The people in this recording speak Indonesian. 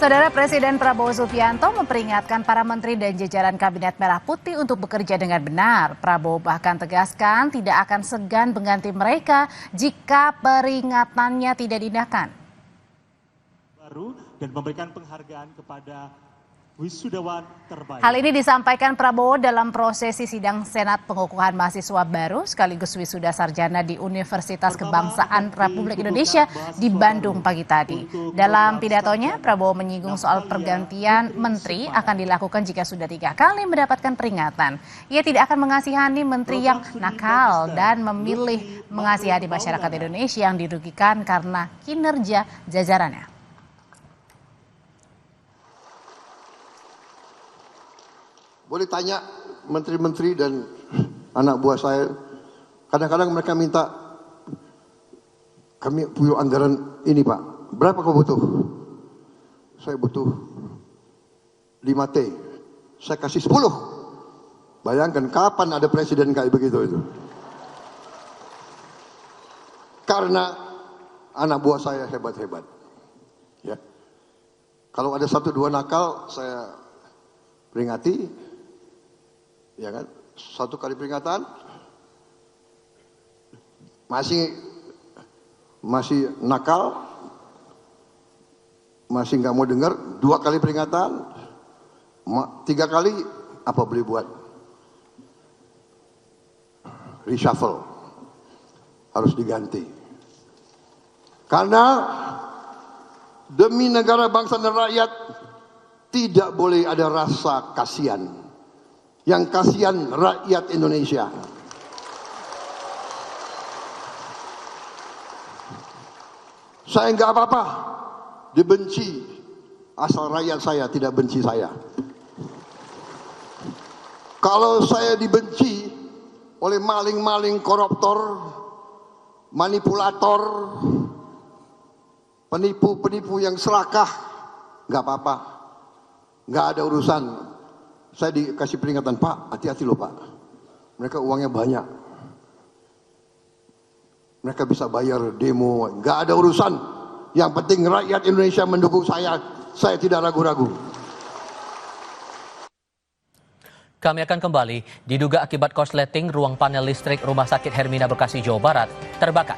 Saudara Presiden Prabowo Subianto memperingatkan para menteri dan jajaran Kabinet Merah Putih untuk bekerja dengan benar. Prabowo bahkan tegaskan tidak akan segan mengganti mereka jika peringatannya tidak diindahkan. Baru dan memberikan penghargaan kepada wisudawan terbaik. Hal ini disampaikan Prabowo dalam prosesi sidang Senat pengukuhan mahasiswa baru sekaligus wisuda sarjana di Universitas Kebangsaan Republik Indonesia di Bandung pagi tadi. Dalam pidatonya, Prabowo menyinggung soal pergantian menteri akan dilakukan jika sudah 3 kali mendapatkan peringatan. Ia tidak akan mengasihani menteri yang nakal dan memilih mengasihani masyarakat Indonesia yang dirugikan karena kinerja jajarannya. Boleh tanya menteri-menteri dan anak buah saya, kadang-kadang mereka minta, kami punya anggaran ini Pak, berapa kau butuh? Saya butuh 5T, saya kasih 10. Bayangkan kapan ada presiden kayak begitu itu. Karena anak buah saya hebat-hebat. Ya. Kalau ada 1-2 nakal, saya peringati. Ya kan, 1 kali peringatan masih nakal, masih nggak mau dengar, 2 kali peringatan, 3 kali apa boleh buat? Reshuffle, harus diganti. Karena demi negara, bangsa dan rakyat tidak boleh ada rasa kasihan. Yang kasihan rakyat Indonesia. Saya nggak apa-apa dibenci, asal rakyat saya tidak benci saya. Kalau saya dibenci oleh maling-maling, koruptor, manipulator, penipu-penipu yang serakah, nggak apa-apa, nggak ada urusan. Saya dikasih peringatan, Pak, hati-hati loh Pak. Mereka uangnya banyak. Mereka bisa bayar demo, nggak ada urusan. Yang penting rakyat Indonesia mendukung saya tidak ragu-ragu. Kami akan kembali. Diduga akibat korsleting, ruang panel listrik Rumah Sakit Hermina Bekasi, Jawa Barat terbakar.